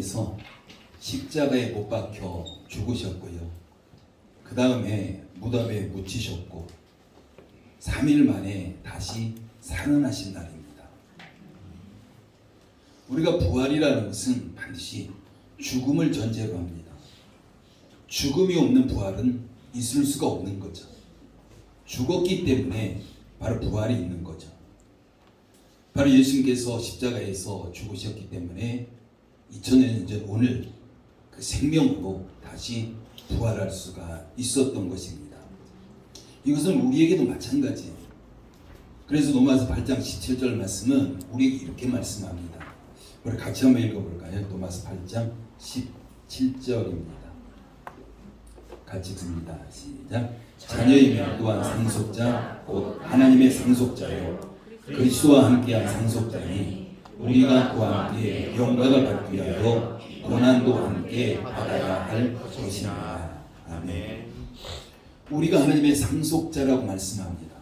위해서 십자가에 못 박혀 죽으셨고요. 그 다음에 무덤에 묻히셨고 3일 만에 다시 살아나신 날입니다. 우리가 부활이라는 것은 반드시 죽음을 전제로 합니다. 죽음이 없는 부활은 있을 수가 없는 거죠. 죽었기 때문에 바로 부활이 있는 거죠. 바로 예수님께서 십자가에서 죽으셨기 때문에 2000년 전 오늘 그 생명으로 다시 부활할 수가 있었던 것입니다. 이것은 우리에게도 마찬가지예요. 그래서 로마서 8장 17절 말씀은 우리에게 이렇게 말씀합니다. 우리 같이 한번 읽어볼까요? 로마서 8장 17절입니다. 같이 읽습니다. 시작. 자녀이면 또한 상속자 곧 하나님의 상속자요 그리스도와 함께한 상속자니 우리가 그와 함께 영광을 받기 위하여 고난도 함께 받아야 할 것입니다. 아멘. 우리가 하나님의 상속자라고 말씀합니다.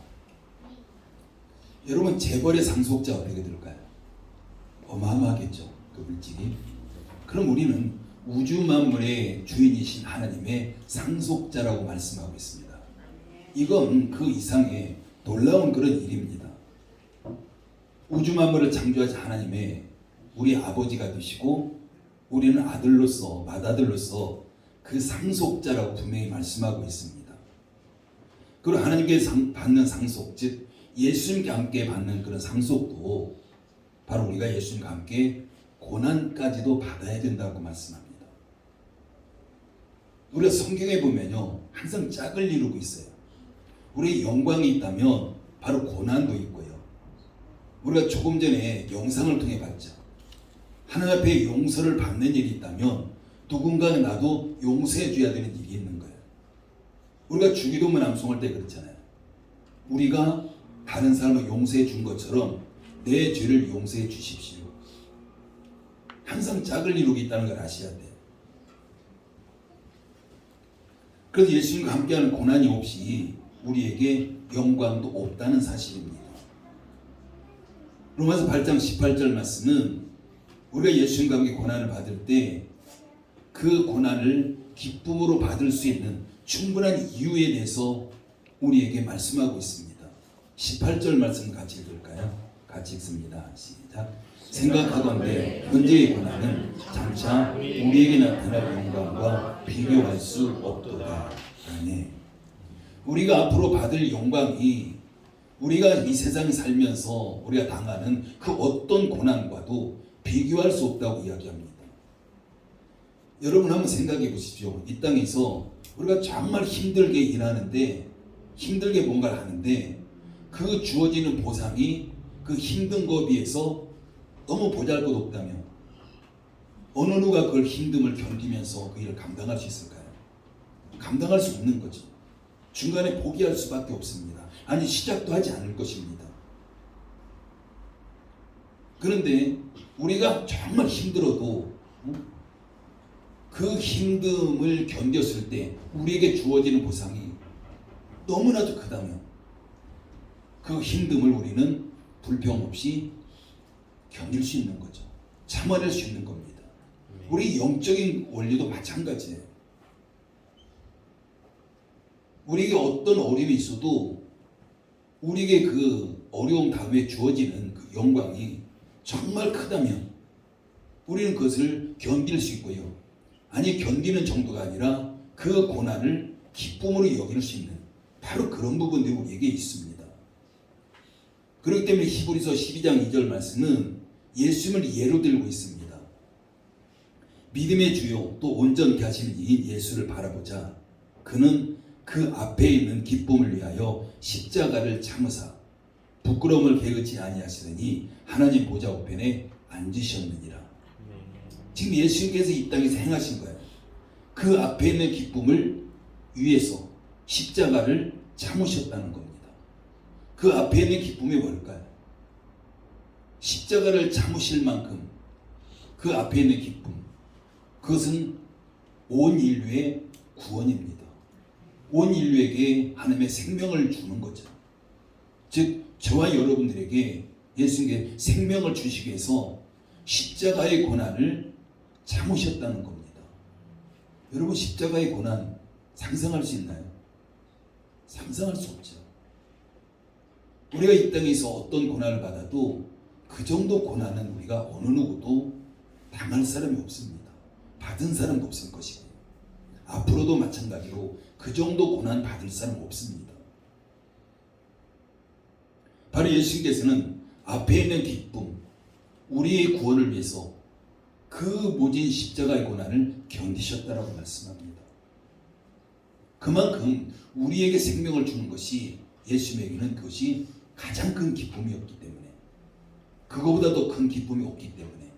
여러분 재벌의 상속자 어떻게 될까요? 어마어마하겠죠. 그 물질이. 그럼 우리는 우주 만물의 주인이신 하나님의 상속자라고 말씀하고 있습니다. 이건 그 이상의 놀라운 그런 일입니다. 우주 만물을 창조하신 하나님의 우리 아버지가 되시고 우리는 아들로서 맏아들로서 그 상속자라고 분명히 말씀하고 있습니다. 그리고 하나님께서 받는 상속, 즉 예수님과 함께 받는 그런 상속도 바로 우리가 예수님과 함께 고난까지도 받아야 된다고 말씀합니다. 우리가 성경에 보면요 항상 짝을 이루고 있어요. 우리의 영광이 있다면 바로 고난도 있고요. 우리가 조금 전에 영상을 통해 봤죠. 하나님 앞에 용서를 받는 일이 있다면 누군가 나도 용서해 줘야 되는 일이 있는 거예요. 우리가 주기도문 암송할 때 그렇잖아요. 우리가 다른 사람을 용서해 준 것처럼 내 죄를 용서해 주십시오. 항상 짝을 이루고 있다는 걸 아셔야 돼요. 그래서 예수님과 함께하는 고난이 없이 우리에게 영광도 없다는 사실입니다. 로마서 8장 18절 말씀은 우리가 예수님과 함께 고난을 받을 때 그 고난을 기쁨으로 받을 수 있는 충분한 이유에 대해서 우리에게 말씀하고 있습니다. 18절 말씀 같이 읽을까요? 같이 읽습니다. 시작. 생각하건대 현재의 고난은 장차 우리에게 나타날 영광과 비교할 수 없도다. 아멘. 우리가 앞으로 받을 영광이 우리가 이 세상에 살면서 우리가 당하는 그 어떤 고난과도 비교할 수 없다고 이야기합니다. 여러분 한번 생각해 보십시오. 이 땅에서 우리가 정말 힘들게 일하는데 힘들게 뭔가를 하는데 그 주어지는 보상이 그 힘든 거에 비해서 너무 보잘것없다면 어느 누가 그걸 힘듦을 견디면서 그 일을 감당할 수 있을까요? 감당할 수 없는 거죠. 중간에 포기할 수밖에 없습니다. 아니 시작도 하지 않을 것입니다. 그런데 우리가 정말 힘들어도 그 힘듦을 견뎠을 때 우리에게 주어지는 보상이 너무나도 크다면 그 힘듦을 우리는 불평 없이 견딜 수 있는 거죠. 참아낼 수 있는 겁니다. 우리 영적인 원리도 마찬가지예요. 우리에게 어떤 어려움이 있어도 우리에게 그 어려움 다음에 주어지는 그 영광이 정말 크다면 우리는 그것을 견딜 수 있고요. 아니 견디는 정도가 아니라 그 고난을 기쁨으로 여길 수 있는 바로 그런 부분들이 우리에게 있습니다. 그렇기 때문에 히브리서 12장 2절 말씀은 예수님을 예로 들고 있습니다. 믿음의 주요 또 온전케 하시는 이인 예수를 바라보자. 그는 그 앞에 있는 기쁨을 위하여 십자가를 참으사 부끄러움을 개의치 아니하시더니 하나님 보좌 우편에 앉으셨느니라. 지금 예수님께서 이 땅에서 행하신 거예요. 그 앞에 있는 기쁨을 위해서 십자가를 참으셨다는 겁니다. 그 앞에 있는 기쁨이 뭘까요? 십자가를 참으실 만큼 그 앞에 있는 기쁨, 그것은 온 인류의 구원입니다. 온 인류에게 하나님의 생명을 주는 거죠. 즉 저와 여러분들에게 예수님께 생명을 주시기 위해서 십자가의 고난을 참으셨다는 겁니다. 여러분, 십자가의 고난 상상할 수 있나요? 상상할 수 없죠. 우리가 이 땅에서 어떤 고난을 받아도 그 정도 고난은 우리가 어느 누구도 당할 사람이 없습니다. 받은 사람도 없을 것이고 앞으로도 마찬가지로 그 정도 고난 받을 사람 없습니다. 바로 예수님께서는 앞에 있는 기쁨, 우리의 구원을 위해서 그 모진 십자가의 고난을 견디셨다라고 말씀합니다. 그만큼 우리에게 생명을 주는 것이 예수님에게는 그것이 가장 큰 기쁨이었기 때문에, 그거보다 더 큰 기쁨이 없기 때문에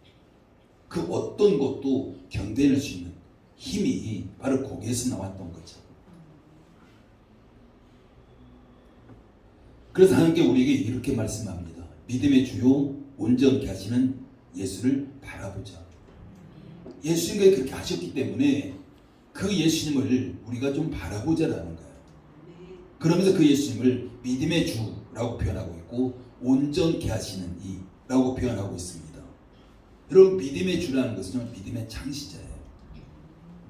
그 어떤 것도 견뎌낼 수 있는 힘이 바로 거기에서 나왔던 거죠. 그래서 하나님께 우리에게 이렇게 말씀합니다. 믿음의 주요 온전케 하시는 예수를 바라보자. 예수님이 그렇게 하셨기 때문에 그 예수님을 우리가 좀 바라보자라는 거예요. 그러면서 그 예수님을 믿음의 주라고 표현하고 있고 온전케 하시는 이라고 표현하고 있습니다. 여러분, 믿음의 주라는 것은 믿음의 창시자예요.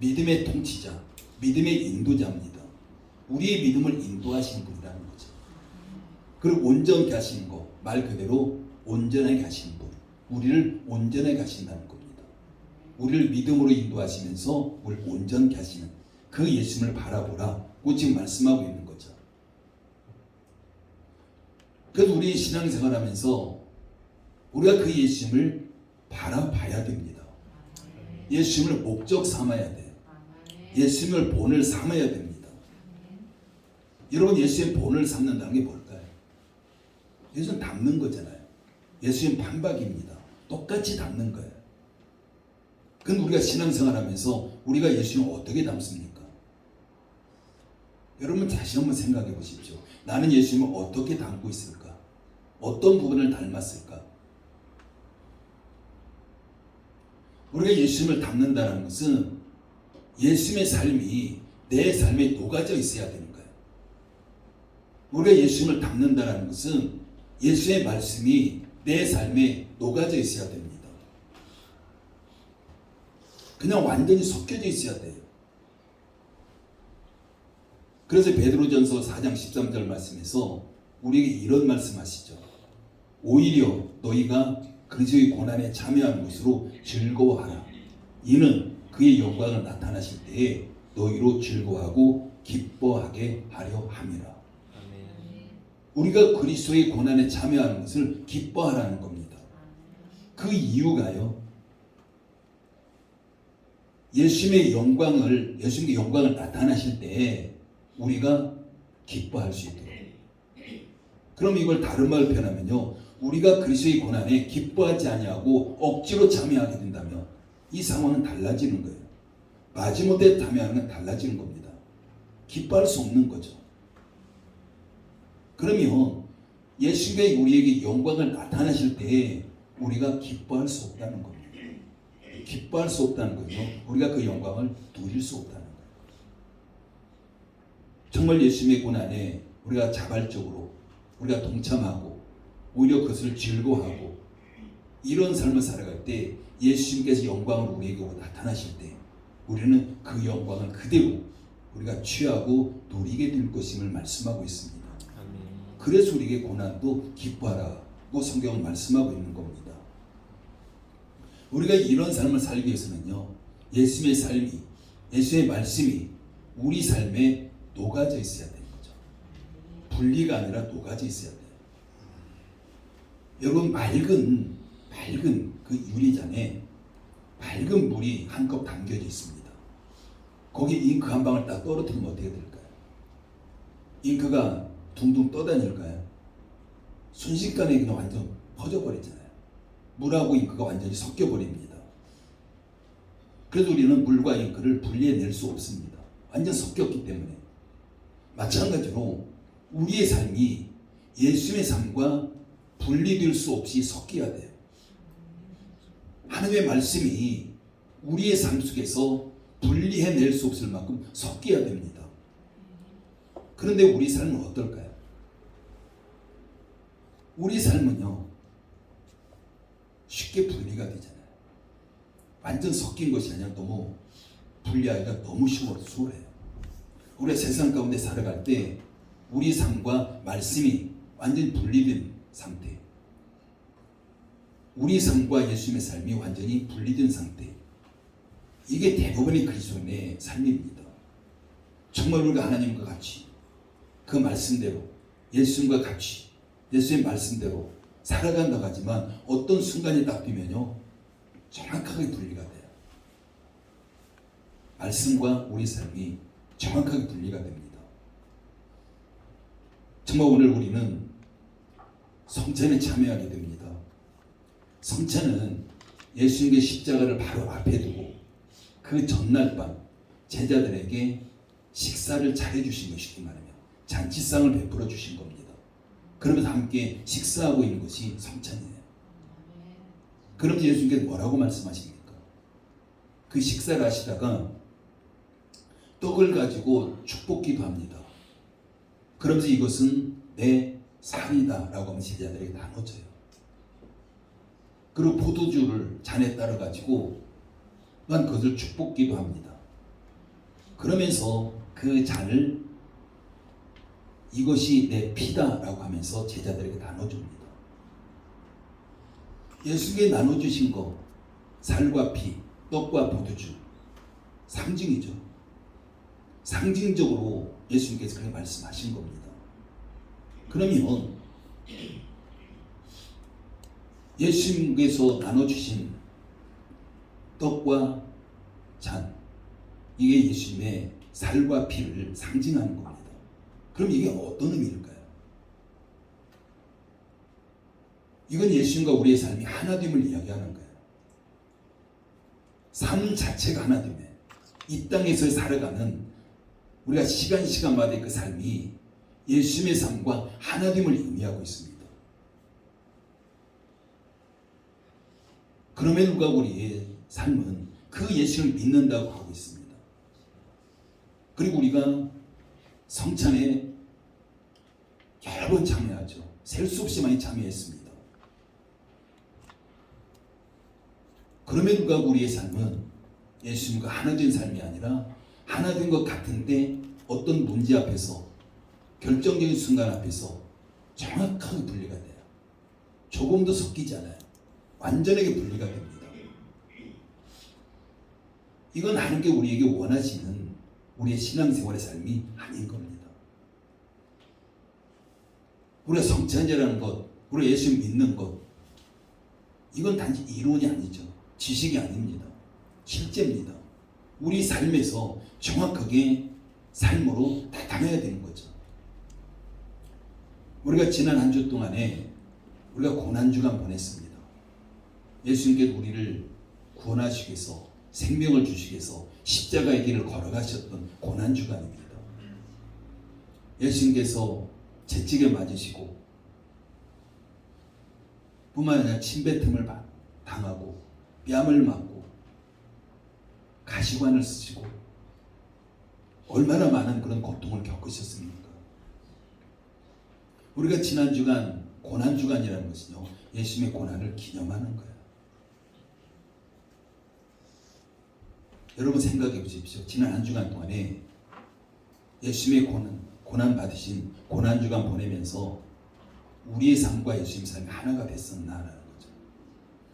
믿음의 통치자, 믿음의 인도자입니다. 우리의 믿음을 인도하시는 분이라는 거죠. 그리고 온전케 하시는 거, 말 그대로 온전하게 하시는 분, 우리를 온전하게 하신다는 겁니다. 우리를 믿음으로 인도하시면서 우리를 온전케 하시는 그 예수님을 바라보라고 지금 말씀하고 있는 거죠. 그래서 우리 신앙생활하면서 우리가 그 예수님을 바라봐야 됩니다. 예수님을 목적 삼아야 돼요. 예수님을 본을 삼아야 됩니다. 여러분, 예수님의 본을 삼는다는 게 뭘까요? 예수님 닮는 거잖아요. 예수님 반박입니다. 똑같이 닮는 거예요. 근데 우리가 신앙생활하면서 우리가 예수님을 어떻게 닮습니까? 여러분, 다시 한번 생각해 보십시오. 나는 예수님을 어떻게 닮고 있을까? 어떤 부분을 닮았을까? 우리가 예수님을 닮는다는 것은 예수님의 삶이 내 삶에 녹아져 있어야 되는 거예요. 우리가 예수님을 닮는다는 것은 예수의 말씀이 내 삶에 녹아져 있어야 됩니다. 그냥 완전히 섞여져 있어야 돼요. 그래서 베드로전서 4장 13절 말씀에서 우리에게 이런 말씀하시죠. 오히려 너희가 그리스도의 고난에 참여하는 것으로 즐거워하라. 이는 그의 영광을 나타나실 때에 너희로 즐거워하고 기뻐하게 하려 함이라. 우리가 그리스도의 고난에 참여하는 것을 기뻐하라는 겁니다. 그 이유가요, 예수님의 영광을 나타나실 때에 우리가 기뻐할 수 있도록. 그럼 이걸 다른 말로 표현하면요, 우리가 그리스도의 고난에 기뻐하지 아니하고 억지로 참여하게 된다면 이 상황은 달라지는 거예요. 마지못해 참여하는 건 달라지는 겁니다. 기뻐할 수 없는 거죠. 그러면 예수님이 우리에게 영광을 나타나실 때에 우리가 기뻐할 수 없다는 겁니다. 기뻐할 수 없다는 거죠. 우리가 그 영광을 누릴 수 없다는 거예요. 정말 예수님의 고난에 우리가 자발적으로 우리가 동참하고 오히려 그것을 즐거워하고 이런 삶을 살아갈 때 예수님께서 영광을 우리에게 나타나실 때 우리는 그 영광을 그대로 우리가 취하고 누리게 될 것임을 말씀하고 있습니다. 그래서 우리에게 고난도 기뻐하라고 성경은 말씀하고 있는 겁니다. 우리가 이런 삶을 살기 위해서는요, 예수님의 삶이, 예수님의 말씀이 우리 삶에 녹아져 있어야 되는 거죠. 분리가 아니라 녹아져 있어야 돼요. 여러분, 맑은 그 유리잔에 맑은 물이 한 컵 담겨져 있습니다. 거기 잉크 한 방울 딱 떨어뜨리면 어떻게 될까요? 잉크가 둥둥 떠다닐까요? 순식간에 그냥 완전 퍼져버리잖아요. 물하고 잉크가 완전히 섞여버립니다. 그래서 우리는 물과 잉크를 분리해낼 수 없습니다. 완전 섞였기 때문에. 마찬가지로 우리의 삶이 예수님의 삶과 분리될 수 없이 섞여야 돼요. 하나님의 말씀이 우리의 삶 속에서 분리해낼 수 없을 만큼 섞여야 됩니다. 그런데 우리 삶은 어떨까요? 우리 삶은요, 쉽게 분리가 되잖아요. 완전 섞인 것이 아니라 너무 분리하기가 너무 수월해요. 우리가 세상 가운데 살아갈 때 우리 삶과 말씀이 완전히 분리된 상태, 우리 삶과 예수님의 삶이 완전히 분리된 상태, 이게 대부분의 그리스도인의 삶입니다. 정말 우리가 하나님과 같이 그 말씀대로 예수님과 같이 예수의 말씀대로 살아간다고 하지만 어떤 순간이 딱 비면요 정확하게 분리가 돼요. 말씀과 우리 삶이 정확하게 분리가 됩니다. 정말 오늘 우리는 성찬에 참여하게 됩니다. 성찬은 예수님의 십자가를 바로 앞에 두고 그 전날 밤 제자들에게 식사를 차려주신 것이기 말이며 잔치상을 베풀어 주신 겁니다. 그러면서 함께 식사하고 있는 것이 성찬이에요. 그러면서 예수님께서 뭐라고 말씀하십니까? 그 식사를 하시다가 떡을 가지고 축복기도 합니다. 그러면서 이것은 내 살이다 라고 하면 제자들에게 나눠져요. 그리고 포도주를 잔에 따라 가지고 또한 그것을 축복기도 합니다. 그러면서 그 잔을 이것이 내 피다 라고 하면서 제자들에게 나눠줍니다. 예수님께 나눠주신 거 살과 피, 떡과 포도주 상징이죠. 상징적으로 예수님께서 그렇게 말씀하신 겁니다. 그러면 예수님께서 나눠주신 떡과 잔, 이게 예수님의 살과 피를 상징하는 겁니다. 그럼 이게 어떤 의미일까요? 이건 예수님과 우리의 삶이 하나됨을 이야기하는 거예요. 삶 자체가 하나됨에 이 땅에서 살아가는 우리가 시간마다의 그 삶이 예수님의 삶과 하나됨을 의미하고 있습니다. 그럼에도 불구하고 우리의 삶은 그 예수를 믿는다고 하고 있습니다. 그리고 우리가 성찬에 여러 번 참여하죠. 셀 수 없이 많이 참여했습니다. 그럼에도 불구하고 우리의 삶은 예수님과 하나 된 삶이 아니라 하나 된 것 같은데 어떤 문제 앞에서 결정적인 순간 앞에서 정확하게 분리가 돼요. 조금도 섞이지 않아요. 완전하게 분리가 됩니다. 이건 하나님께 우리에게 원하시는 우리의 신앙생활의 삶이 아닌 겁니다. 우리가 성찬제라는 것, 우리가 예수 믿는 것, 이건 단지 이론이 아니죠. 지식이 아닙니다. 실제입니다. 우리 삶에서 정확하게 삶으로 나타나야 되는 거죠. 우리가 지난 한 주 동안에 우리가 고난주간 보냈습니다. 예수님께서 우리를 구원하시기 위해서 생명을 주시기 위해서 십자가의 길을 걸어가셨던 고난주간입니다. 예수님께서 채찍에 맞으시고 뿐만 아니라 침뱉음을 당하고 뺨을 맞고 가시관을 쓰시고 얼마나 많은 그런 고통을 겪으셨습니까? 우리가 지난 주간 고난주간이라는 것은요 예수님의 고난을 기념하는 거예요. 여러분 생각해 보십시오. 지난 한 주간 동안에 예수님의 고난 받으신 고난주간 보내면서 우리의 삶과 예수님의 삶이 하나가 됐었나라는 거죠.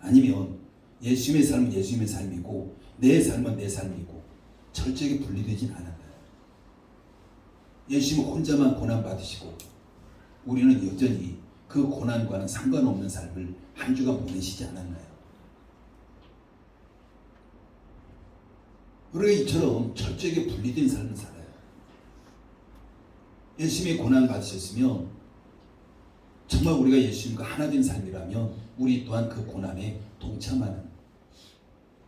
아니면 예수님의 삶은 예수님의 삶이고 내 삶은 내 삶이고 철저하게 분리되진 않았나요? 예수님은 혼자만 고난 받으시고 우리는 여전히 그 고난과는 상관없는 삶을 한 주간 보내시지 않았나요? 우리가 이처럼 철저하게 분리된 삶을 살아요. 예수님의 고난 받으셨으면 정말 우리가 예수님과 하나 된 삶이라면 우리 또한 그 고난에 동참하는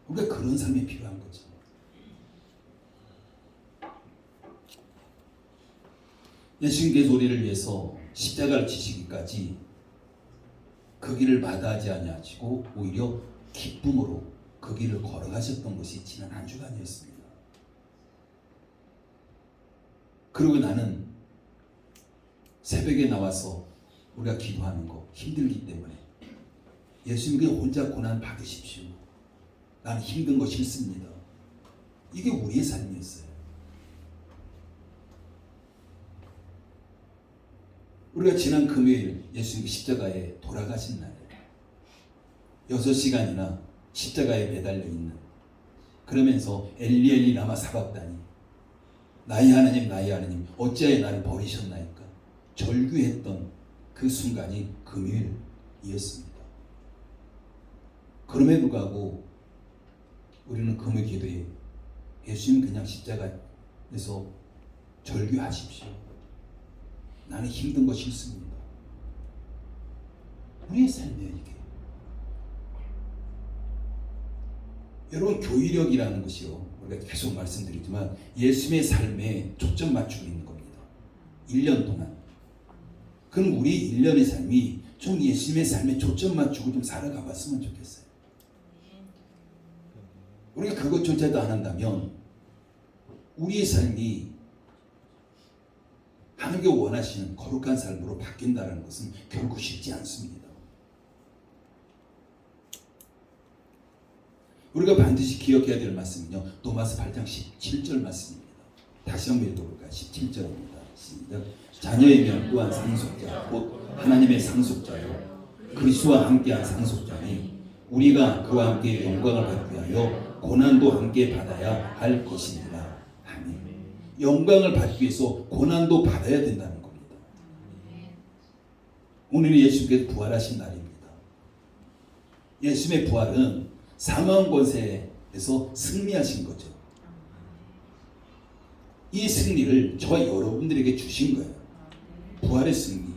우리가 그런 삶이 필요한 거죠. 예수님께서 우리를 위해서 십자가를 지시기까지 그 길을 마다하지 아니하시고 오히려 기쁨으로 그 길을 걸어가셨던 것이 지난 한 주간이었습니다. 그리고 나는 새벽에 나와서 우리가 기도하는 거 힘들기 때문에 예수님께 혼자 고난 받으십시오. 나는 힘든 거 싫습니다. 이게 우리의 삶이었어요. 우리가 지난 금요일 예수님 십자가에 돌아가신 날에 6시간이나 십자가에 매달려 있는, 그러면서 엘리 엘리 라마 사박다니, 나의 하나님 어찌하여 나를 버리셨나이까 절규했던 그 순간이 금요일이었습니다. 그럼에도 불구하고 우리는 금요일 기도에 예수님 그냥 십자가에서 절규하십시오. 나는 힘든 거 싫습니다. 우리의 삶이에요 이게. 여러분, 교회력이라는 것이요, 우리가 계속 말씀드리지만 예수님의 삶에 초점 맞추고 있는 겁니다. 1년 동안. 그럼 우리 1년의 삶이 좀 예수님의 삶에 초점 맞추고 좀 살아가 봤으면 좋겠어요. 우리가 그것조차도 안 한다면 우리의 삶이 하나님께 원하시는 거룩한 삶으로 바뀐다는 것은 결코 쉽지 않습니다. 우리가 반드시 기억해야 될 말씀은요, 로마서 8장 17절 말씀입니다. 다시 한번 읽어볼까요? 17절입니다. 시작. 자녀이면 또한 상속자, 곧 하나님의 상속자요, 그리스도와 함께한 상속자니 우리가 그와 함께 영광을 받기 위하여 고난도 함께 받아야 할 것입니다. 아멘. 영광을 받기 위해서 고난도 받아야 된다는 겁니다. 오늘은 예수님께서 부활하신 날입니다. 예수님의 부활은 사망 권세에서 승리하신 거죠. 이 승리를 저와 여러분들에게 주신 거예요. 부활의 승리.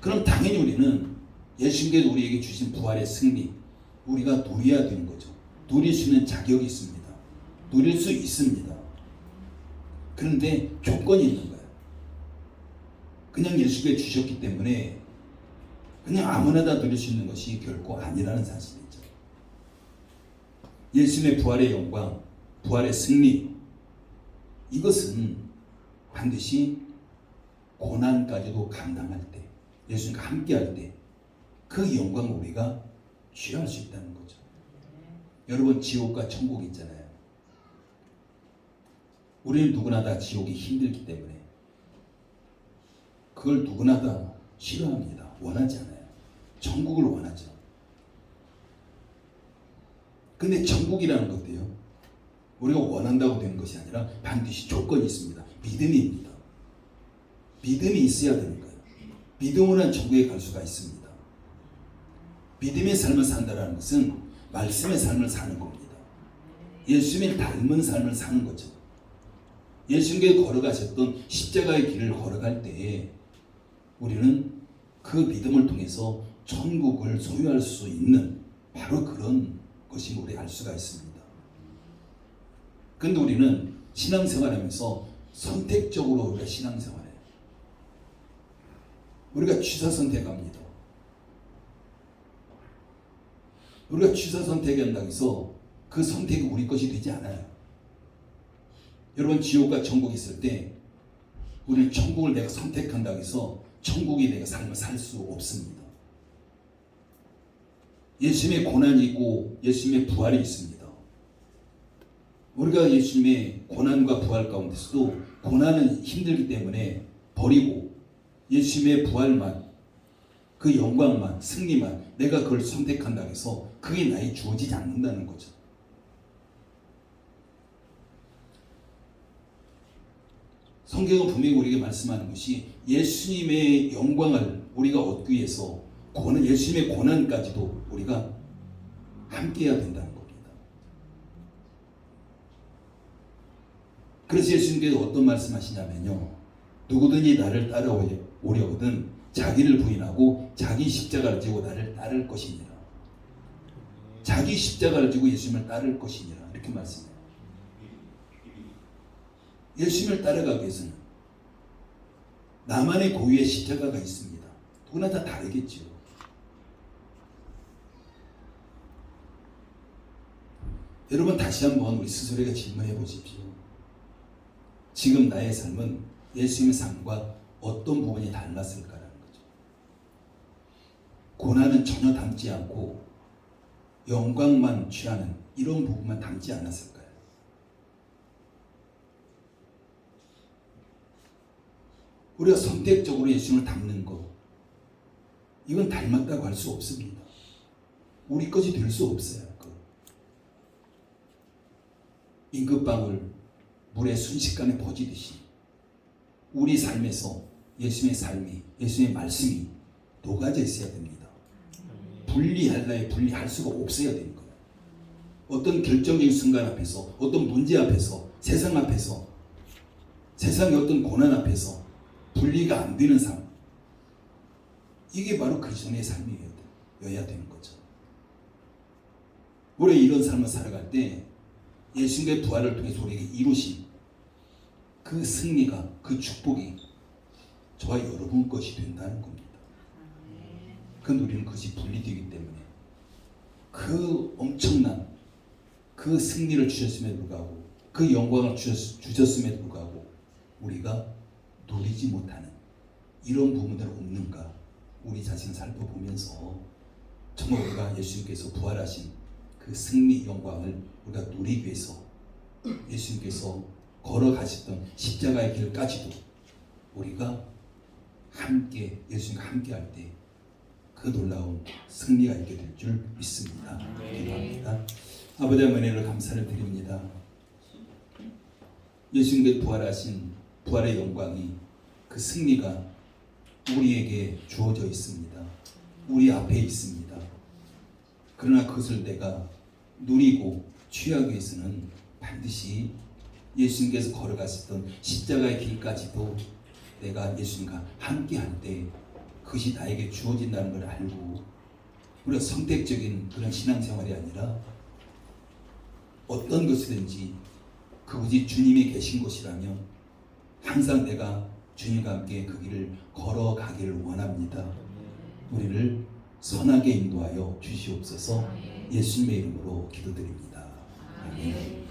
그럼 당연히 우리는 예수님께서 우리에게 주신 부활의 승리, 우리가 누려야 되는 거죠. 누릴 수 있는 자격이 있습니다. 누릴 수 있습니다. 그런데 조건이 있는 거예요. 그냥 예수님께 주셨기 때문에 그냥 아무나 다 누릴 수 있는 것이 결코 아니라는 사실이죠. 예수님의 부활의 영광, 부활의 승리, 이것은 반드시 고난까지도 감당할 때, 예수님과 함께할 때 그 영광을 우리가 취할 수 있다는 거죠. 여러분, 지옥과 천국이 있잖아요. 우리는 누구나 다 지옥이 힘들기 때문에 그걸 누구나 다 싫어합니다. 원하지 않아요. 천국을 원하죠. 근데 천국이라는 것도요, 우리가 원한다고 되는 것이 아니라 반드시 조건이 있습니다. 믿음입니다. 믿음이 있어야 되는 거예요. 믿음으로 한 천국에 갈 수가 있습니다. 믿음의 삶을 산다는 것은 말씀의 삶을 사는 겁니다. 예수님을 닮은 삶을 사는 거죠. 예수님께서 걸어가셨던 십자가의 길을 걸어갈 때에 우리는 그 믿음을 통해서 천국을 소유할 수 있는 바로 그런 것이 우리가 알 수가 있습니다. 그런데 우리는 신앙생활하면서 선택적으로 우리가 신앙생활해요. 우리가 취사 선택합니다. 우리가 취사 선택한다고 해서 그 선택이 우리 것이 되지 않아요. 여러분, 지옥과 천국이 있을 때 우리는 천국을 내가 선택한다고 해서 천국이 내가 삶을 살 수 없습니다. 예수님의 고난이 있고 예수님의 부활이 있습니다. 우리가 예수님의 고난과 부활 가운데서도 고난은 힘들기 때문에 버리고 예수님의 부활만, 그 영광만, 승리만 내가 그걸 선택한다고 해서 그게 나에게 주어지지 않는다는 거죠. 성경은 분명히 우리에게 말씀하는 것이 예수님의 영광을 우리가 얻기 위해서 예수님의 고난까지도 우리가 함께해야 된다는 겁니다. 그래서 예수님께서 어떤 말씀하시냐면요, 누구든지 나를 따라오려거든 자기를 부인하고 자기 십자가를 지고 나를 따를 것이니라. 자기 십자가를 지고 예수님을 따를 것이니라, 이렇게 말씀해요. 예수님을 따라가기 위해서는 나만의 고유의 십자가가 있습니다. 누구나 다 다르겠죠. 여러분, 다시 한번 우리 스스로에게 질문해 보십시오. 지금 나의 삶은 예수님의 삶과 어떤 부분이 닮았을까라는 거죠. 고난은 전혀 담지 않고 영광만 취하는 이런 부분만 담지 않았을까요? 우리가 선택적으로 예수님을 닮는 것, 이건 닮았다고 할 수 없습니다. 우리 것이 될 수 없어요. 임금방울 물에 순식간에 퍼지듯이 우리 삶에서 예수님의 삶이, 예수님의 말씀이 녹아져 있어야 됩니다. 분리할 수가 없어야 되는 거예요. 어떤 결정적인 순간 앞에서, 어떤 문제 앞에서, 세상 앞에서, 세상의 어떤 고난 앞에서 분리가 안 되는 삶, 이게 바로 그리스도인의 삶이어야 되는 거죠. 우리가 이런 삶을 살아갈 때 예수님의 부활을 통해서 우리에게 이루신 그 승리가, 그 축복이 저와 여러분 것이 된다는 겁니다. 그 우리는 그것이 분리되기 때문에 그 엄청난 그 승리를 주셨음에도 불구하고 그 영광을 주셨음에도 불구하고 우리가 누리지 못하는 이런 부분들은 없는가, 우리 자신을 살펴보면서 정말 우리가 예수님께서 부활하신 그 승리 영광을 우리가 누리기 위해서 예수님께서 걸어가셨던 십자가의 길까지도 우리가 함께 예수님과 함께 할 때 그 놀라운 승리가 있게 될 줄 믿습니다. 기도합니다. 아버지 하나님 은혜를 감사를 드립니다. 예수님께 부활하신 부활의 영광이, 그 승리가 우리에게 주어져 있습니다. 우리 앞에 있습니다. 그러나 그것을 내가 누리고 취하기 위해서는 반드시 예수님께서 걸어가셨던 십자가의 길까지도 내가 예수님과 함께 할 때 그것이 나에게 주어진다는 걸 알고, 우리가 선택적인 그런 신앙생활이 아니라 어떤 것이든지 그것이 주님이 계신 곳이라면 항상 내가 주님과 함께 그 길을 걸어가기를 원합니다. 우리를 선하게 인도하여 주시옵소서. 예수님의 이름으로 기도드립니다. 아멘.